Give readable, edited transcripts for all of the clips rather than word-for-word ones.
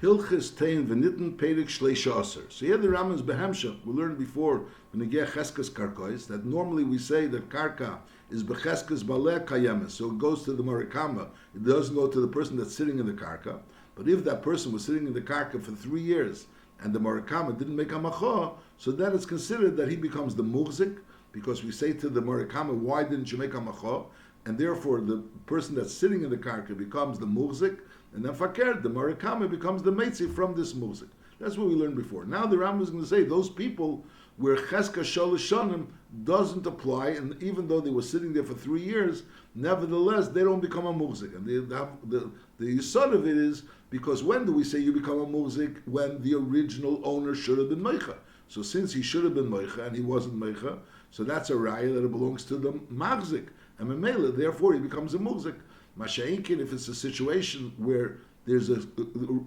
Hilchis Toen V'Nitan Perek Shleisha Aser. So here the Rambam's behemshach. We learned before when we get cheskas karkois that normally we say that karka is becheskas baleh kayemes, so it goes to the marikama. It doesn't go to the person that's sitting in the karka. But if that person was sitting in the karka for 3 years and the marikama didn't make a macha, so then it's considered that he becomes the muhzik, because we say to the marikama, why didn't you make a macha? And therefore the person that's sitting in the karka becomes the muhzik, and then fakir, the marikama, becomes the meitzi from this muhzik. That's what we learned before. Now the Rambam is going to say those people where cheska shalosh shanim doesn't apply, and even though they were sitting there for 3 years, nevertheless they don't become a muhzik. And the yisod of it is because when do we say you become a muhzik? When the original owner should have been meicha. So since he should have been meicha and he wasn't meicha, so that's a raya that it belongs to the machzik. And memela, therefore he becomes a muhzik. Masha'inkin, if it's a situation where there's a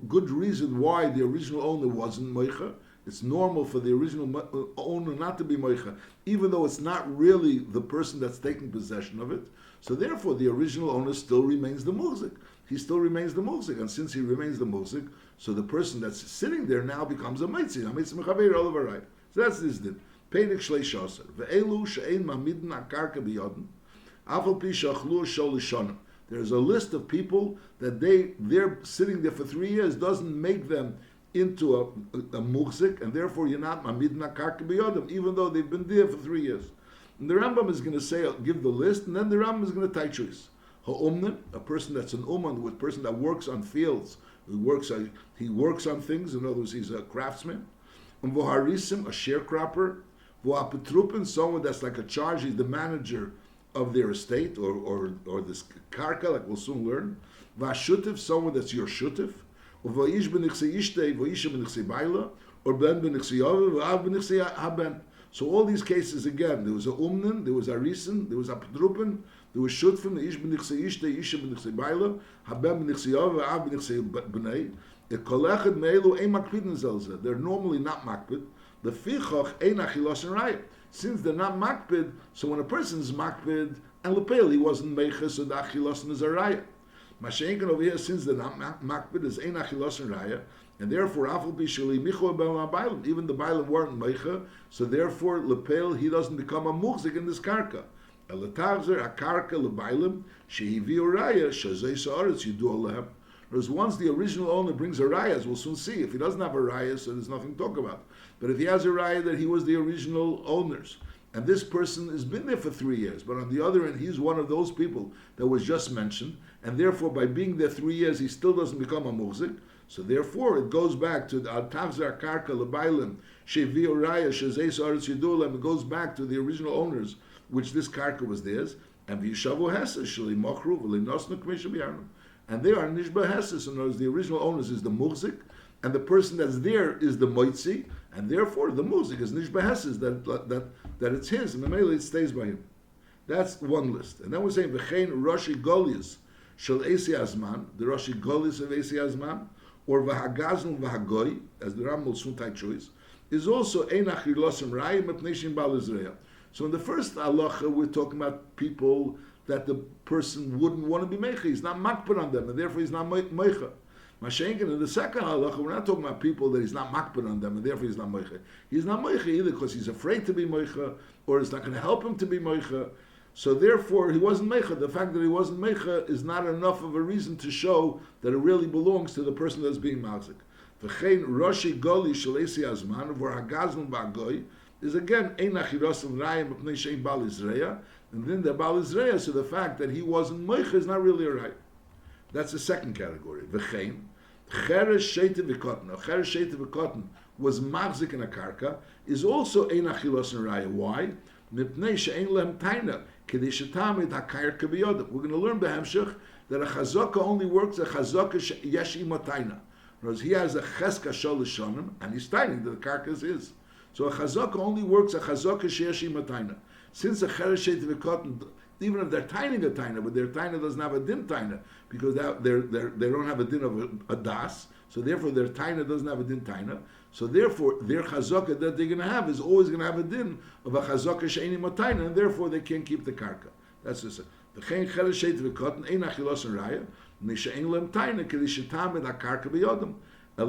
good reason why the original owner wasn't meicha, it's normal for the original owner not to be meicha, even though it's not really the person that's taking possession of it. So therefore, the original owner still remains the muhzik. He still remains the muhzik, and since he remains the muhzik, so the person that's sitting there now becomes a meitzi. A meitzi mechaber all over right. So that's this din. Peinik shleish aser ve'elu she'ein mamidin akarka biyadin afal pi shachlu shol lishonim. There's a list of people that they're sitting there for 3 years doesn't make them into a muhzik, and therefore you're not mamidna karka b'yodam, even though they've been there for 3 years. And the Rambam is going to say, give the list, and then the Rambam is going to tie choice. Ha'umnin, a person that's an uman, a person that works on fields, he works on things, in other words, he's a craftsman. V'harisim, a sharecropper. V'apetrupin, someone that's like a charge, he's the manager of their estate, or this karka, like we'll soon learn. V'ashutif, someone that's your shutif. V'aish b'nichse ishtei, v'isha b'nichse baila, or ben b'nichse yav, v'av b'nichse haben. So all these cases again, there was a umnin, there was a risen, there was a pedrupen, there was shutfim, the ish b'nichse ishtei, isha b'nichse baila, haben b'nichse yav, v'av b'nichse b'nei. The kolechad me'elu ein makpidin zelzeh. They're normally not makpid. The fichach ein achilos and raya. Since they're not makpid, so when a person is makpid, and lepel, he wasn't meiches, so the achilos is a raya. Mashenken over here, since they're not makpid, is ein achilos and raya, and therefore, afal bishuli micho b'lam, even the bailam weren't meicha, so therefore, lepel, he doesn't become a muhzik in this karka. Elatavzer, a karka lebailam, shehivi raya, shazei sa'aretz, you do alehem. Whereas once the original owner brings a raya, as we'll soon see, if he doesn't have a raya, so there's nothing to talk about. But if he has a raya that he was the original owners, and this person has been there for 3 years, but on the other end, he's one of those people that was just mentioned, and therefore by being there 3 years, he still doesn't become a muhzik. So therefore, it goes back to the Tavzar Karka Lebailim, Shevi Raya, Shezei Sa'aretz Yedulam, it goes back to the original owners, which this Karka was theirs, and V'yishavu Hesa, Shali Mochru, V'linosnu K'mesha B'yarnu. And they are Nishba Hesa, so notice the original owners is the muhzik, and the person that's there is the moitzi, and therefore the muhzik is Nishba Hesa, that it's his, and mainly it stays by him. That's one list. And then we're saying, V'chein Roshi Golius, Shal Esi Azman, the Roshi Golius of Esi Azman, or V'hagazon V'hagoy, as the Rambam will soon take choice, is also Ein Achilosim Raya Mepnei Bal Israel. So in the first halacha, we're talking about people that the person wouldn't want to be meicha. He's not makpid on them, and therefore he's not meicha. Mashenkin, in the second halacha, we're not talking about people that he's not makpid on them, and therefore he's not meicha. He's not meicha either because he's afraid to be meicha, or it's not going to help him to be meicha. So therefore, he wasn't meicha. The fact that he wasn't meicha is not enough of a reason to show that it really belongs to the person that's being mazik. V'chein Roshi Goli Shalesi Azman V'hagazon V'agoy is again Ein Achirosim Raya Mepnei Shein Bal Izreya, and then the Bal Izreya, so the fact that he wasn't meicha is not really a right. That's the second category. V'chein Cheresh Sheite V'Kotten. Now Cheresh Sheite V'Kotten was mazik in a karka, is also Ein Achirosim Raya. Why? Mipnei She'ein Lehem Taina Kedei Shetamid HaKarka B'Yodam. We're going to learn Behemshech that a chazaka only works a chazaka yesh imo taina. Whereas he has a cheska shol lishonim, and he's taining that the karka is his. So a chazaka only works a chazaka sheyesh imo taina. Since a cheresh sheit v'kotten, even if they're taining a taina, but their taina doesn't have a din taina, because they don't have a din of a das, so therefore their taina doesn't have a din taina. So therefore their chazaka that they're going to have is always going to have a din of a chazaka she'eni imo taina, and therefore they can't keep the karka. That's just it. V'chein cheresh sheit v'kotten ein achilos and raya. Because The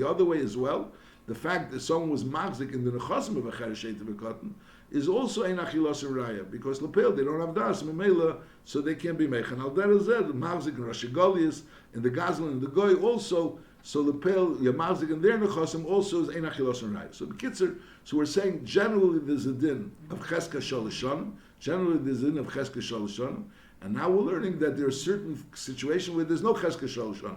other way as well, the fact that someone was magzik in the nechasim of a chereshet v'katan is also ein achilas raya, because lepel they don't have das memela, so they can't be mechan. Al derazeh the magzik in Rashi Golias and the gazlan and the goy also. So lepel your magzik in their nechasim also is ein achilas raya. So the kitzer, so we're saying generally there's a din of cheska shalishon. Generally there's a din of cheska shalishon. And now we're learning that there are certain situations where there's no cheska shalishon.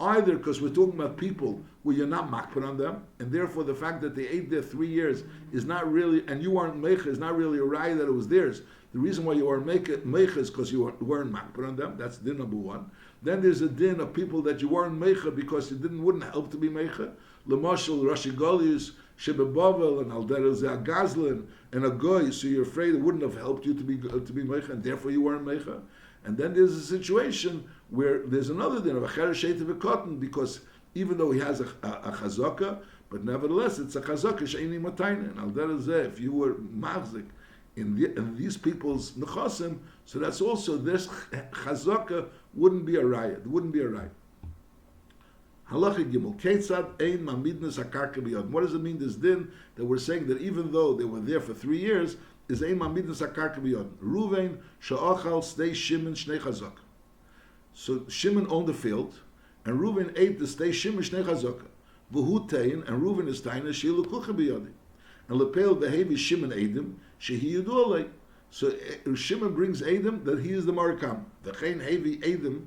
Either because we're talking about people where you're not makpid on them, and therefore the fact that they ate there 3 years is not really, and you aren't meicha, is not really a raya that it was theirs. The reason why you are meicha is because you weren't makpid on them. That's din number one. Then there's a din of people that you weren't meicha because it wouldn't help to be meicha. Lemashal, Rashi Golius, Shebebavel, and Alderazeh Gazlan, and a goy, so you're afraid it wouldn't have helped you to be meicha, and therefore you weren't meicha. And then there's a situation where there's another din of a chereshet v'katan, because even though he has a chazaka, but nevertheless it's a chazaka she'ini matayna. And al derazeh, if you were machzik in these people's nechasim, so that's also this chazaka wouldn't be a riot. It wouldn't be a riot. Halacha Gimel, Ketzad ein mamidnas hakarka biyad. What does it mean, this din, that we're saying that even though they were there for 3 years, is ein mamidnas hakarka biyad. Ruvain sha'achal stay Shimon shnei chazaka. So Shimon owned the field, and Reuven ate the stay Shimon shnei chazaka. V'hu tein, and Reuven is taina she'ilu kucha biyadi. And lepel behavi Shimon edim shehi yudu alei. So Shimon brings edim that he is the marikam. V'chein hevi edim.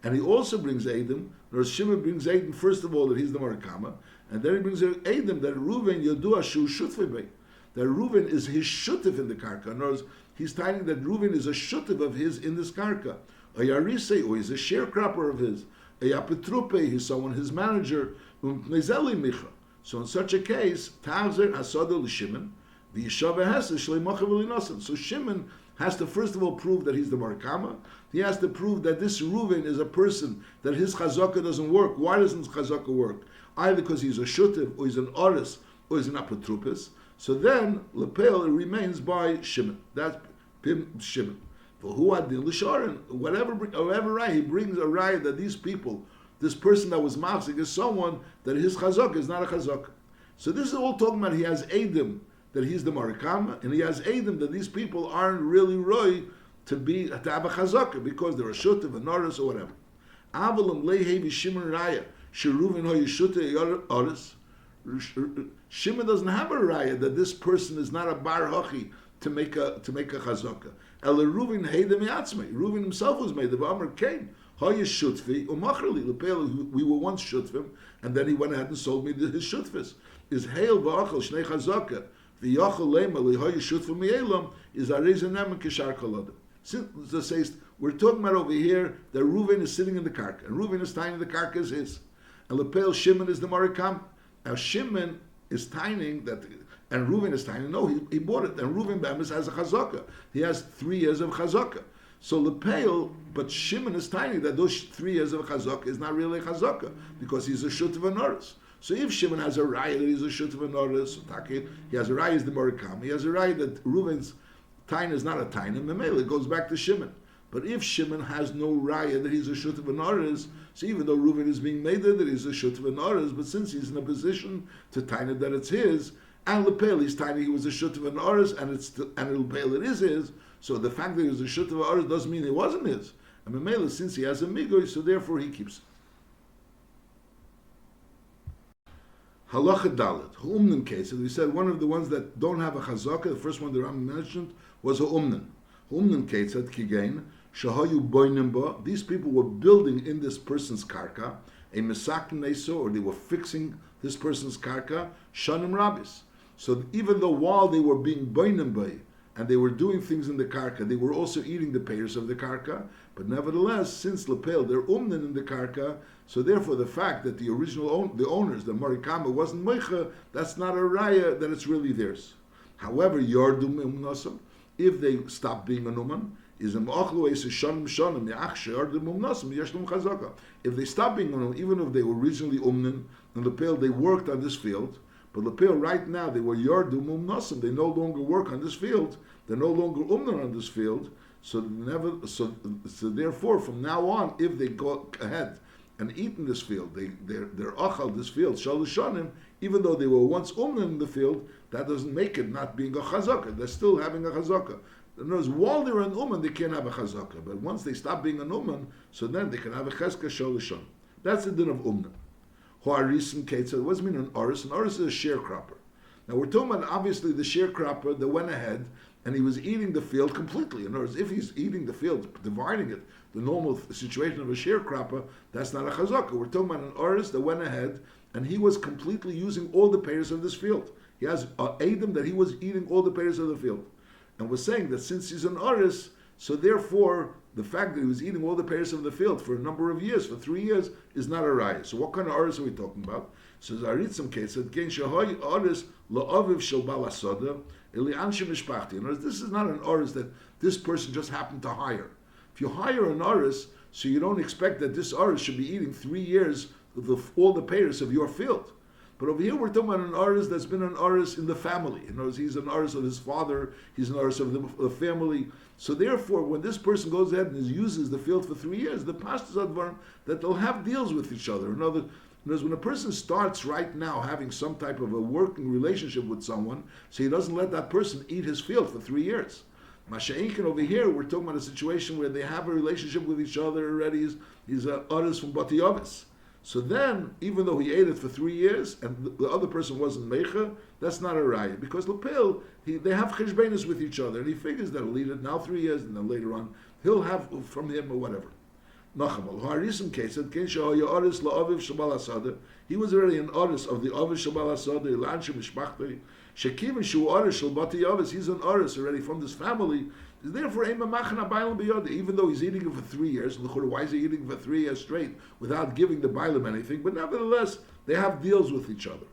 And he also brings Edom, whereas Shimon brings Edom, first of all, that he's the Marakama, and then he brings Edom, that Reuven Yodua Shu Shutfei, that Reuven is his Shutif in the Karka. In other words, he's telling that Reuven is a Shutif of his in this Karka. A Yarise, or he's a sharecropper of his. A Yapetrupe, he's someone, his manager. Mezeli Micha. So in such a case, Tavzer Asado L'Shimon, the Yeshava Hesed Shleimacha V'Linosan. So Shimon has to first of all prove that he's the Marakama. He has to prove that this Reuven is a person, that his chazaka doesn't work. Why doesn't his chazaka work? Either because he's a shutiv, or he's an oris, or he's an apotrupis. So then, lepel remains by Shimon. That's Pim Shimon. For who had the Lisharan, however right, he brings a right that these people, this person that was machzik is someone that his chazaka is not a chazaka. So this is all talking about he has Edom, that he's the Marakama, and he has Edom, that these people aren't really roy to have a chazaka because they're a shutiv, a noris, or whatever. Avalim lehevi Shimon raya sheruvin ho yishuta oris. Shimon doesn't have a raya that this person is not a bar hachi to make a chazaka. El Reuven heidem yatzmei. Reuven himself was made of Amar Cain. Ho yishutfi umachrli lepel. We were once shutfim, and then he went ahead and sold me his shutfis. Is hail va'achal shnei chazaka. The yachal lema lihoy shutfim mi'elam is arizan nem kishar koladim. We're talking about over here that Reuven is sitting in the karka, and Reuven is tying the karka is his, and lepel Shimon is the marikam. Now Shimon is tying that, and Reuven is tying. No, he bought it, and Reuven Bemis has a chazaka. He has 3 years of chazaka. So lepel, but Shimon is tying that those 3 years of chazaka is not really a chazaka because he's a shut of a noris. So if Shimon has a raya that he's a shut of a noris, he has a raya is the marikam. He has a raya that Reuven's Tain is not a Tain, and Memele, it goes back to Shimon. But if Shimon has no raya that he's a Shut of an Oris, so even though Reuven is being made that he's a Shut of an Oris, but since he's in a position to Tain that it's his, and Lepel, he's Tain he was a Shut of an Oris, and Lepel it is his, so the fact that he was a Shut of an Oris doesn't mean it wasn't his. And Memele, since he has a Migoy, so therefore he keeps it. Halacha Dalet, Umnan case, as we said, one of the ones that don't have a Chazaka, the first one the Rambam mentioned, was a Umnan. Umnan Ketzad Kigain, Shahayu Boinimba, these people were building in this person's karka, a Mesak Neso, or they were fixing this person's karka, Shanim Rabbis. So even though while they were being Boinimba, and they were doing things in the karka, they were also eating the payers of the karka, but nevertheless, since Lepel, they're Umnan in the karka, so therefore the fact that the original the owners, the Marikama, wasn't Meicha, that's not a raya that it's really theirs. However, Yardum Umnasam, if they stop being a numan, is if they stop being a numan, even if they were originally umnan, and Lepel, they worked on this field, but Lepel right now they were yardum umnasim, they no longer work on this field, they're no longer umnan on this field, So therefore, from now on, if they go ahead and eat in this field, they're achal this field shalushanim, even though they were once umnan in the field, that doesn't make it not being a chazaka. They're still having a chazaka. In other words, while they're an uman, they can't have a chazaka. But once they stop being an uman, so then they can have a cheska shalushanim. That's the din of umnan. Hoarisim ketzad. What does it mean an oris? An oris is a sharecropper. Now we're talking about obviously the sharecropper that went ahead and he was eating the field completely. In other words, if he's eating the field, dividing it, the normal situation of a sharecropper, that's not a chazaka. We're talking about an oris that went ahead and he was completely using all the payers of this field. He has Adam that he was eating all the payers of the field. And we're saying that since he's an oris, so therefore the fact that he was eating all the payers of the field for a number of years, for 3 years, is not a raya. So what kind of oris are we talking about? So Zaritzim case said, "Kein shahoy oris la'aviv shel bal hasoda eli anshe mishpachti." In other words, this is not an oris that this person just happened to hire. If you hire an oris, so you don't expect that this oris should be eating 3 years of all the payers of your field. But over here we're talking about an oris that's been an oris in the family. In other words, he's an oris of his father, he's an oris of the family. So therefore, when this person goes ahead and uses the field for 3 years, the pastors advarim that they'll have deals with each other. In other words, when a person starts right now having some type of a working relationship with someone, so he doesn't let that person eat his field for 3 years. Masha'inkin over here, we're talking about a situation where they have a relationship with each other already. He's an oris from Bati Yavis. So then, even though he ate it for 3 years and the other person wasn't mecha, that's not a raya. Because Lepil, they have cheshbenis with each other, and he figures that he'll eat it now 3 years, and then later on, he'll have from him or whatever. Nachamal. Harisim case, he was already an oris of the oris shabal asada, ilanshe mishpachtei, shekivin shu oris shal bati oris, he's an oris already from this family. Therefore, even though he's eating it for 3 years, why is he eating for 3 years straight without giving the bailam anything? But nevertheless, they have deals with each other.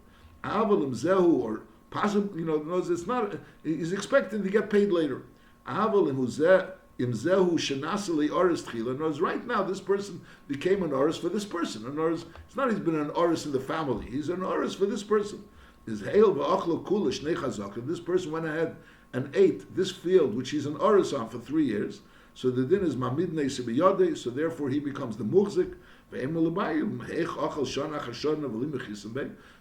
Avalim zehu, or possibly, it's not. He's expecting to get paid later. Avalim imzehu shenasali oris tchila. Knows right now this person became an oris for this person. An oris, it's not he's been an oris in the family. He's an oris for this person. Is hail va'achlo kula shnei chazaka. This person went ahead and ate this field, which he's an oris on for 3 years. So the din is mamidnei sebiyade. So therefore he becomes the muhzik.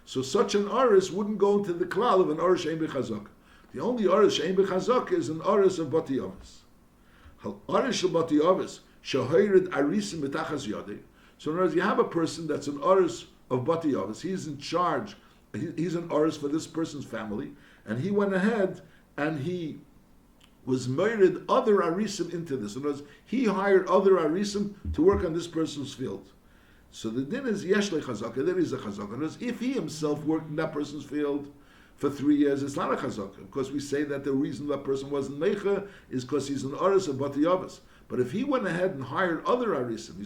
So such an oris wouldn't go into the klal of an oris she'en b'chazaka. The only oris she'en b'chazaka is an oris of bati yavis. Oris shel bati yavis shehoirid arisim b'tachas yade. So in other words, you have a person that's an oris of bati yavis. He's in charge. He's an oris for this person's family, and he went ahead and he was married other arisim into this. In other words, he hired other arisim to work on this person's field. So the din is yeshle chazaka. There is a chazaka. In other words, if he himself worked in that person's field for 3 years, it's not a chazaka, because we say that the reason that person wasn't mecha is because he's an oris of bati yavis. But if he went ahead and hired other arisim,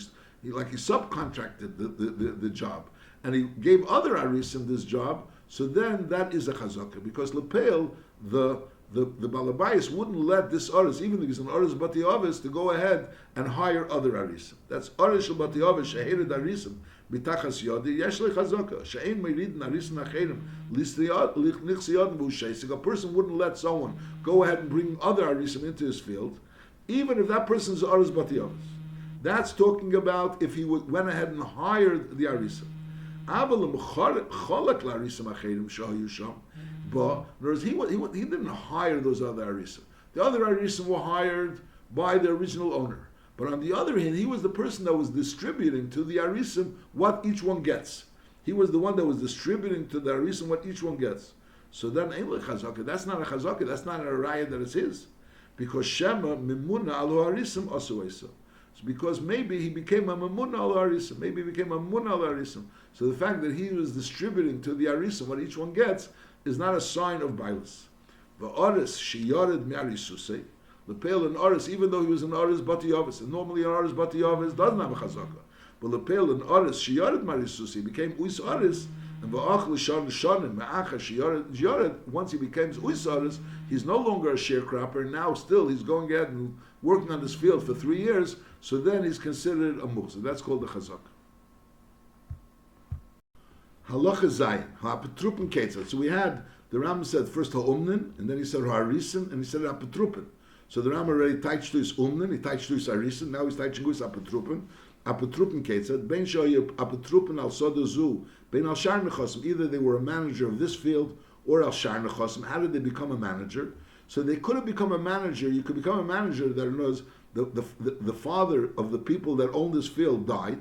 he subcontracted the job, and he gave other arisim this job, so then that is a chazaka, because lepel the Balabayas wouldn't let this oris, even if he's an oris bati yavis, to go ahead and hire other arisim. That's oris shel bati yavis shehered arisim bitachas yodi yeshle chazaka she'ein meridin arisim acherim lichsiyad b'usheisik. A person wouldn't let someone go ahead and bring other arisim into his field, even if that person's oris bati yavis. That's talking about if he went ahead and hired the arisim. Avalim cholak larisim acherim shahayu sham. But in other words, he didn't hire those other arisim. The other arisim were hired by the original owner. But on the other hand, he was the person that was distributing to the arisim what each one gets. He was the one that was distributing to the arisim what each one gets. So then, chazaka. That's not a chazaka. That's not a raya that it's his, because shema mimuna alu arisim asuesa. So because maybe he became a mamuna al arisim. Maybe he became a mamuna al arisim. So the fact that he was distributing to the arisim what each one gets is not a sign of bailus. The oris sheyared me'arisusei, the pale and oris, even though he was an oris bati yavis, and normally an oris bati yavis doesn't have a chazaka, but the pale and oris sheyared me'arisusei became uis oris, and va'ach l'shan l'shanim me'acha sheyared. Once he becomes uis oris, he's no longer a sharecropper. Now still he's going ahead and working on this field for 3 years. So then he's considered a muhzir. That's called the chazaka. Halacha Zayin, ha'apetrupen ketzad. So we had, the Rambam said first ha'umnin, and then he said ha'arisim, and he said ha'apetrupen. So the Ram already touched to his umnen, he touched to his arisen, now he's touching his apotrupen. Apotrupen ketzad, ben shoy apotrupen al sodazu, ben al shar nechosim. Either they were a manager of this field or al shar nechosim. How did they become a manager? So they could have become a manager. You could become a manager that knows the father of the people that owned this field died,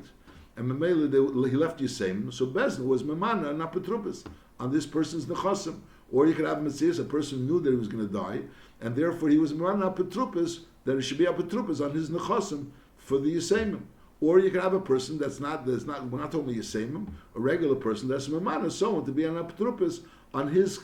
and Mamela he left Yisem. So Bezin was Mamana and Apotrupis on this person's nechosim. Or you could have Messias, a person who knew that he was going to die, and therefore he was Mamana Apotrupis, that it should be Apotrupis on his nechosim for the Yisemim. Or you could have a person we're not talking about Yisemim, a regular person that's Mamana, someone to be an Apotrupis on his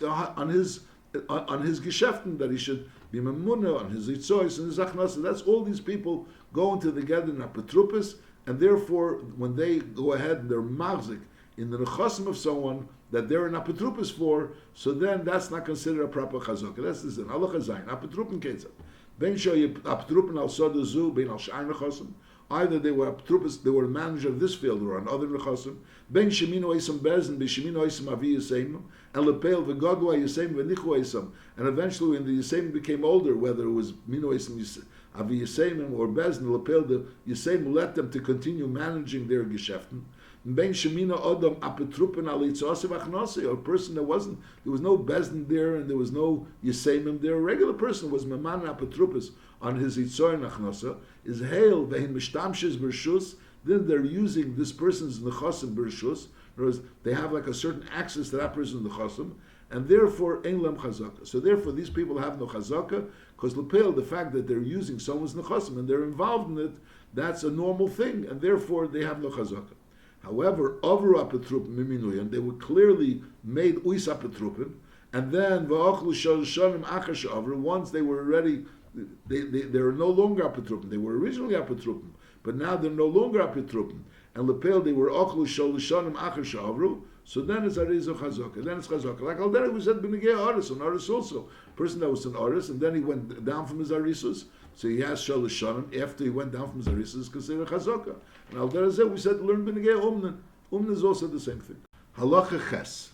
geschäften, that he should be memuna on his itzois and his achnasa. That's all these people go into together in apotrupis, and therefore when they go ahead and they're magzik in the nechasim of someone that they're an apotrupis for, so then that's not considered a proper chazaka. That's this in halacha zayin apotrupin ketzad ben shoy apotrupin al sodazu ben al shar nechasim. Either they were apotrupis, they were a manager of this field or on other nechasim. Ben shemino isam bezin, ben shemino isam avi yisayim, and lepel v'godwa yisayim v'nichu isam. And eventually, when the yisayim became older, whether it was mino isam avi yisayim or bezin, lepel the yisayim let them to continue managing their geschäften. Ben shemino odom apotrupen al itzosiv achnasi, or a person there was no bezin there and there was no yisayim there. A regular person was meman apotrupis on his itzor and achnasa. Is hail vehin mishtamshes bershus. Then they're using this person's nechasim bershus. In other words, they have like a certain access to that person's nechasim, and therefore ein lam chazaka. So therefore, these people have no chazaka because lepel, the fact that they're using someone's nechasim and they're involved in it, that's a normal thing, and therefore they have no chazaka. However, over apotrupen miminuyan, they were clearly made uis apotrupen, and then va'achlu shalosh achash over. Once they were already. They are no longer apotrupen. They were originally apotrupen, but now they're no longer apotrupen. And lepel they were ochlu sholishanim achar shavru. So then it's arizo chazaka. Then it's chazaka. Like Aldera we said benegei aris, an aris also. Person that was an aris, and then he went down from his arisus. So he has sholishanim. After he went down from his arisus, is considered chazaka. And Aldera said we said learn benegei umnan. Umnan is also the same thing. Halacha ches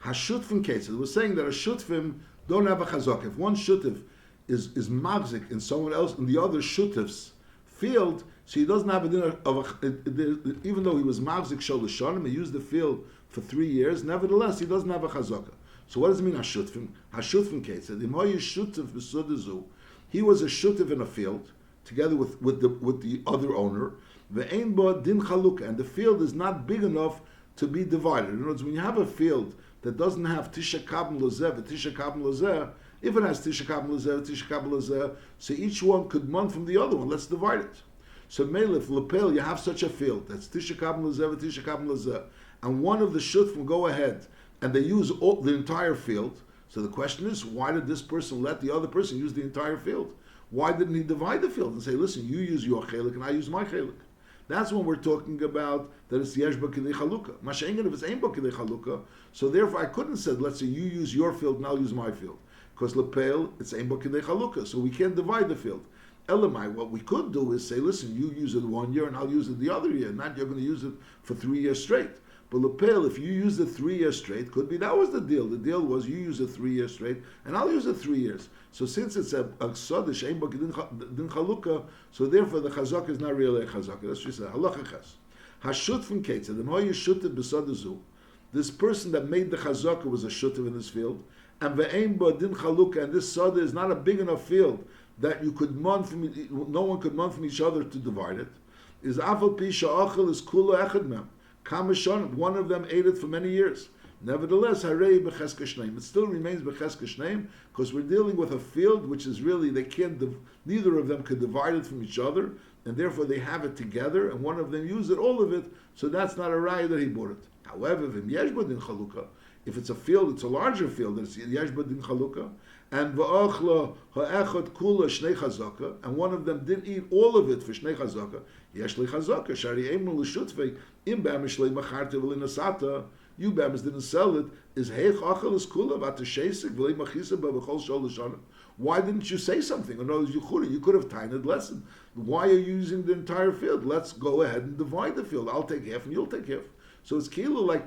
hashutfim ketzad. We're saying that a shutfim don't have a chazaka. If one shutf is magzik in someone else in the other shutif's field, so he doesn't have a dinner of even though he was magzik sholishanim, he used the field for 3 years. Nevertheless, he doesn't have a chazaka. So what does it mean hashutfim? Hashutfim ketzad. He was a shutif in a field together with the other owner. Ve'ein ba din chalukah, and the field is not big enough to be divided. In other words, when you have a field that doesn't have tisha kabel lozeh, tisha kabel lozeh. If it has tisha kabel lezeh, so each one could mon from the other one. Let's divide it. So melef lepel, you have such a field that's tisha kabel lezeh, and one of the shutfim go ahead and they use the entire field. So the question is, why did this person let the other person use the entire field? Why didn't he divide the field and say, listen, you use your chelik and I use my chelik? That's when we're talking about that it's yesh b'kidei chalukah. Masha'engen if it's ein b'kidei chalukah, so therefore I couldn't say, let's say you use your field and I'll use my field. Because lepel, it's ein b'kidei chalukah, so we can't divide the field. Elamai, what we could do is say, listen, you use it 1 year and I'll use it the other year. Not you're going to use it for 3 years straight. But lepel, if you use it 3 years straight, could be that was the deal. The deal was you use it 3 years straight and I'll use it 3 years. So since it's a sodish ein b'kidei chalukah, so therefore the chazaka is not really a chazaka. That's just a halacha ches. Hashut from ketzad, the moye shutiv b'sodazu. This person that made the chazaka was a shutiv in this field. And ve'ein ba din chalukah, and this sada is not a big enough field that you could no one could mon from each other to divide it. Is afal pi sha'achel is kula echad mem. Kamashon, one of them ate it for many years. Nevertheless, harei b'cheska shneim. It still remains b'cheska shneim because we're dealing with a field which is really neither of them could divide it from each other, and therefore they have it together, and one of them used it, all of it. So that's not a raya that he bought it. However, v'im yesh ba din chalukah. If it's a field, it's a larger field. It's yesh ba din chalukah, and va'achla ha'echad kula shnei chazaka, and one of them didn't eat all of it for shnei chazaka. Yesh li chazaka shari emu l'shutvei im b'amish li macharte v'linasata. You b'amis didn't sell it. Is heich achal is kula v'atashesik v'li machisa b'v'chol shol. Why didn't you say something? In other words, you could have tied it lesson. Why are you using the entire field? Let's go ahead and divide the field. I'll take half and you'll take half. So it's kilo like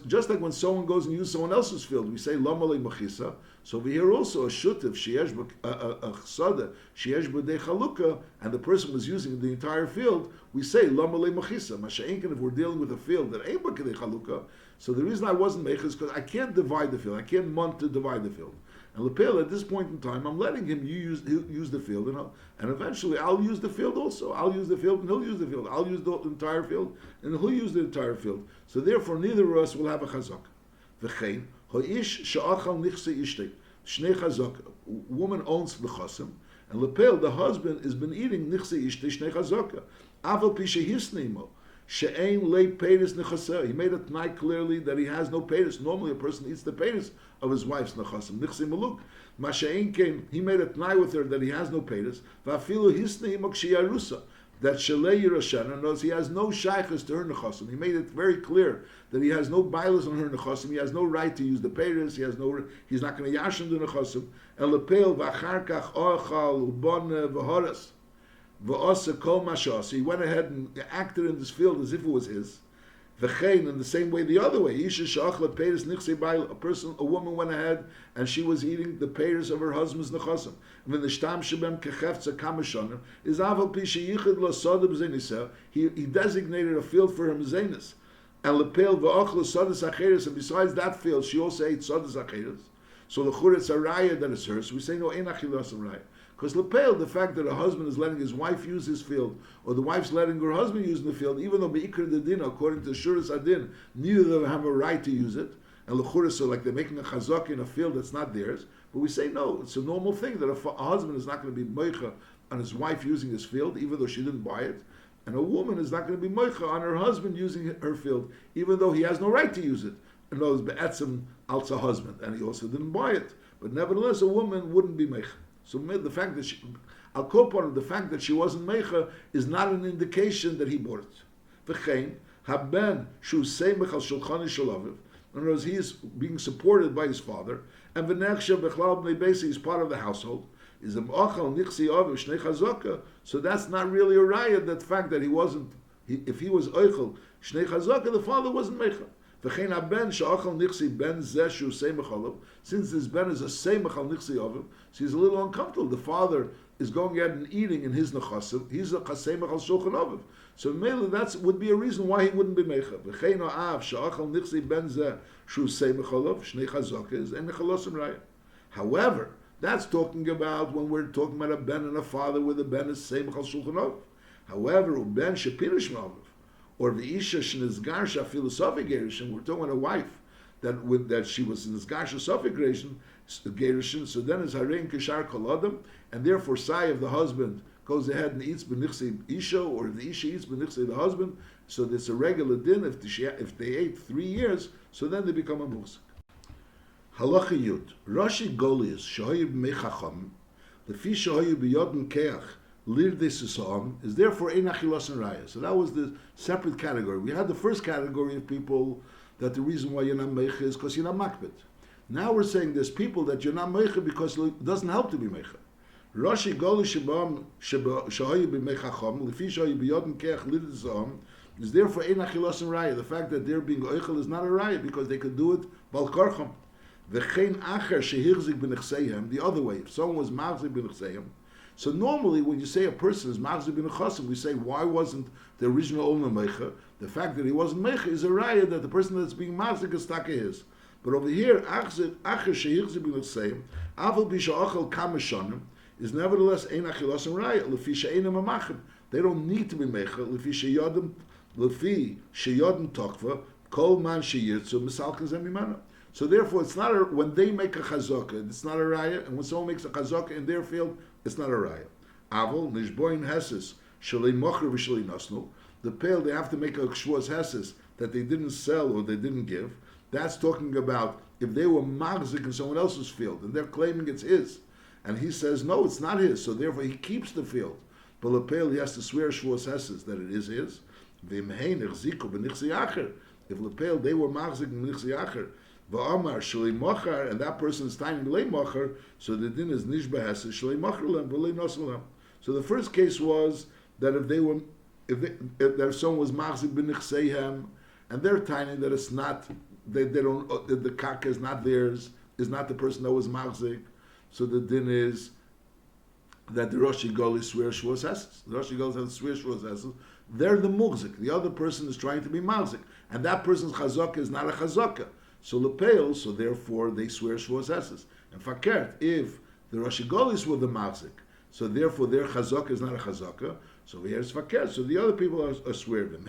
Just like when someone goes and uses someone else's field, we say lama le machisa. So over here also a shutif sheyesh a chsada sheyesh b'dei chalukah, and the person was using the entire field, we say lama le machisa. Masha'inkin, if we're dealing with a field that ain't b'dei chalukah, so the reason I wasn't meicha is because I can't divide the field. I can't want to divide the field. And Lepel, at this point in time, I'm letting him use the field, and eventually I'll use the field also. I'll use the field and he'll use the field. I'll use the entire field and he'll use the entire field. So therefore, neither of us will have a chazak. V'chein ho'ish she'achal nichse ishtei shnei chazak. Woman owns the chasim, and Lepel, the husband, has been eating nichse ishtei shnei chazaka. Aval pi shehisneimo. She'ein lei peiris nechaseh. He made it night clearly that he has no peiris. Normally a person eats the peiris of his wife's nechasim. Nichse maluk. Masha'ein came, he made it night with her that he has no peiris. Va'afilu hisnei imok she'yarusa. That shelei yirashana knows he has no shaychus to her nechasim. He made it very clear that he has no bailas on her nechasim. He has no right to use the peiris. He's not going to yashin the nechasim. El lepel v'acharkach ochal ubon v'horas. He went ahead and acted in this field as if it was his. In the same way, the other way, a woman went ahead and she was eating the peiros of her husband's nechasim. He designated a field for her mezainis. And besides that field, she also ate sodas acheres. So the churetz araya that is hers. So we say no enachilas araya. Because lepel, the fact that a husband is letting his wife use his field, or the wife's letting her husband use the field, even though beikar the din, according to shuras adin, neither of them have a right to use it. And lechuras, so like they're making a chazak in a field that's not theirs. But we say no, it's a normal thing that a husband is not going to be moicha on his wife using his field, even though she didn't buy it. And a woman is not going to be moicha on her husband using her field, even though he has no right to use it. In other words, be'etzem alza husband, and he also didn't buy it. But nevertheless, a woman wouldn't be moicha. So the fact that I'll call upon the fact that she wasn't meicha is not an indication that he bought it. V'chein haben shu seimach al shulchan shalaviv. In other words, he is being supported by his father, and v'nechsha b'chlal b'nei beis, he's part of the household. Is a achal nichsi aviv shnei chazaka. So that's not really a raya. That fact that he wasn't, if he was oichel shnei chazaka, the father wasn't meicha. V'chein haben she'achal nichsi ben zeh shu seimach alav. Since this ben is a seimach al nichsi aviv, so he's a little uncomfortable. The father is going ahead and eating in his nechasim. He's a chasemach al shulchan aviv. So mainly that would be a reason why he wouldn't be meicha. V'chein ha'av she'achal nichsi ben zeh shu seimach alav shnei chazaka and nechalosim raya. However, that's talking about when we're talking about a ben and a father, where the ben is seimach al shulchan aviv. However, ben shepirish aviv, or the isha shenizgarsha philosophic gerushin, we're talking about a wife that she was in this garsha sophic gerushin, so then it's harein kishar koladam, and therefore sai of the husband goes ahead and eats b'nichsei isha, or if the isha eats b'nichsei the husband, so there's a regular din. If they ate 3 years, so then they become a musik. Halacha yud Rashi Golias shahoyu b'meichacham lefi shahoyu b'yodin keach lirdei is therefore ein achilas and raya. So that was the separate category. We had the first category of people that the reason why you're not meicha is because you're not makbet. Now we're saying there's people that you're not meicha because it doesn't help to be meicha. Rashi Golias shahoyu b'meichacham lefi shahoyu b'yodin keach lirdei is therefore ein achilas and raya. The fact that they're being oichel is not a raya because they could do it bal karcham. The other way, if someone was machzik b'nechseim, so normally when you say a person is machzik b'nechasim, we say why wasn't the original owner meicha? The fact that he wasn't meicha is a raya that the person that's being machzik is taka his. But over here, acher shehirzik b'nechseim, aval b'sha'achal kamashanim is nevertheless ein achilas and raya lefi she'einem amachim. They don't need to be meicha lefi she'yodem tokva kol man sheyirtzu misalkin zemimana. So therefore, it's not when they make a chazaka, it's not a raya, and when someone makes a chazaka in their field, it's not a raya. Avol nishboin heses shalei mocher v'shalei nasnu. The pale they have to make a shvuas heses that they didn't sell or they didn't give. That's talking about if they were magzik in someone else's field and they're claiming it's his, and he says no, it's not his. So therefore, he keeps the field. But the pale he has to swear shvuas heses that it is his. V'imhein echziku b'nichsi acher. If the pale they were magzik b'nichsi acher. V'amar shalei mocher, and that person is tying lei mocher, so the din is nish beheses shalei mocher lem v'lei noslem. So the first case was that if someone was machzik b'nichseihem, and they're tiny that it's not, they don't, the karka is not theirs, is not the person that was machzik. So the din is that the Rosh Goli swear Shavuos Esses. The Rosh Goli has swear Shavuos Esses. They're the muhzik. The other person is trying to be machzik, and that person's chazaka is not a chazaka. So lepeil, so therefore they swear Shavuos Esses. And fakert, if the Rosh Golis were the machzik, so therefore their chazaka is not a chazaka. So here's fakert. So the other people are swearing.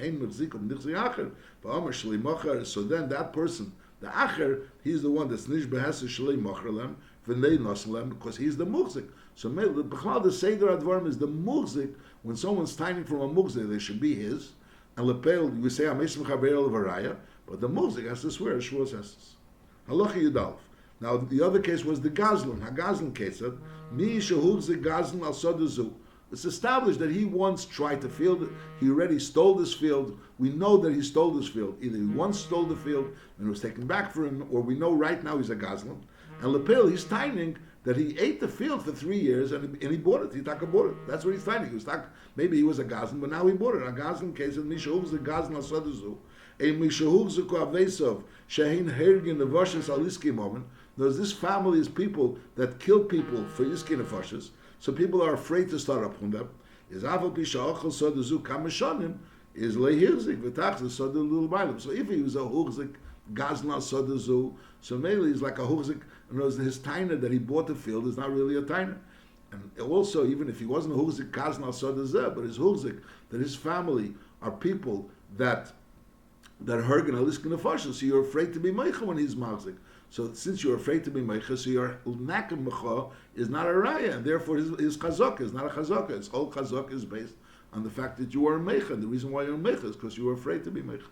So then that person, the acher, he's the one that's nish behesed shalei machrelem v'nei noslem because he's the muhzik. So the seder advarim is the muhzik. When someone's tiny from a muhzik, they should be his. And lepel, we say amesim chaber el varaya, but the muhzik has to swear Shavuos Esses. Halacha Yudalef. Now the other case was the gazlan. Hagazlan case. Mi shehuchzik gazlan al sodazu. It's established that he once tried to field it. He already stole this field. We know that he stole this field. Either he once stole the field and it was taken back for him, or we know right now he's a gazlan. And lepel, he's tining that he ate the field for 3 years and he bought it. He bought it. That's what he's tining. He was maybe he was a gazlan, but now he bought it. A gazlan case of mishahuchzik gazlan al sodazu. A mishahuchzik avesov shehin hergin nevoshes al iski moment. There's this family is people that kill people for iski nefoshes. So people are afraid to start up from them. Is aval pisha ochel sodazu kamashonim is lehirzik v'tach the sodu lulbaylim. So if he was a huchzik gazlan al sodazu, so maybe he's like a huchzik. His tainer that he bought the field is not really a tainer. And also, even if he wasn't a huchzik gazlan al sodazu, but his huchzik that his family are people that hergen aliskin nefoshes. So you're afraid to be meicha when he's machzik. So since you're afraid to be meicha, so your nakem mecha is not a raya, and therefore his chazaka is not a chazaka. His whole chazaka is based on the fact that you are a meicha. And the reason why you're a meicha is because you were afraid to be meicha.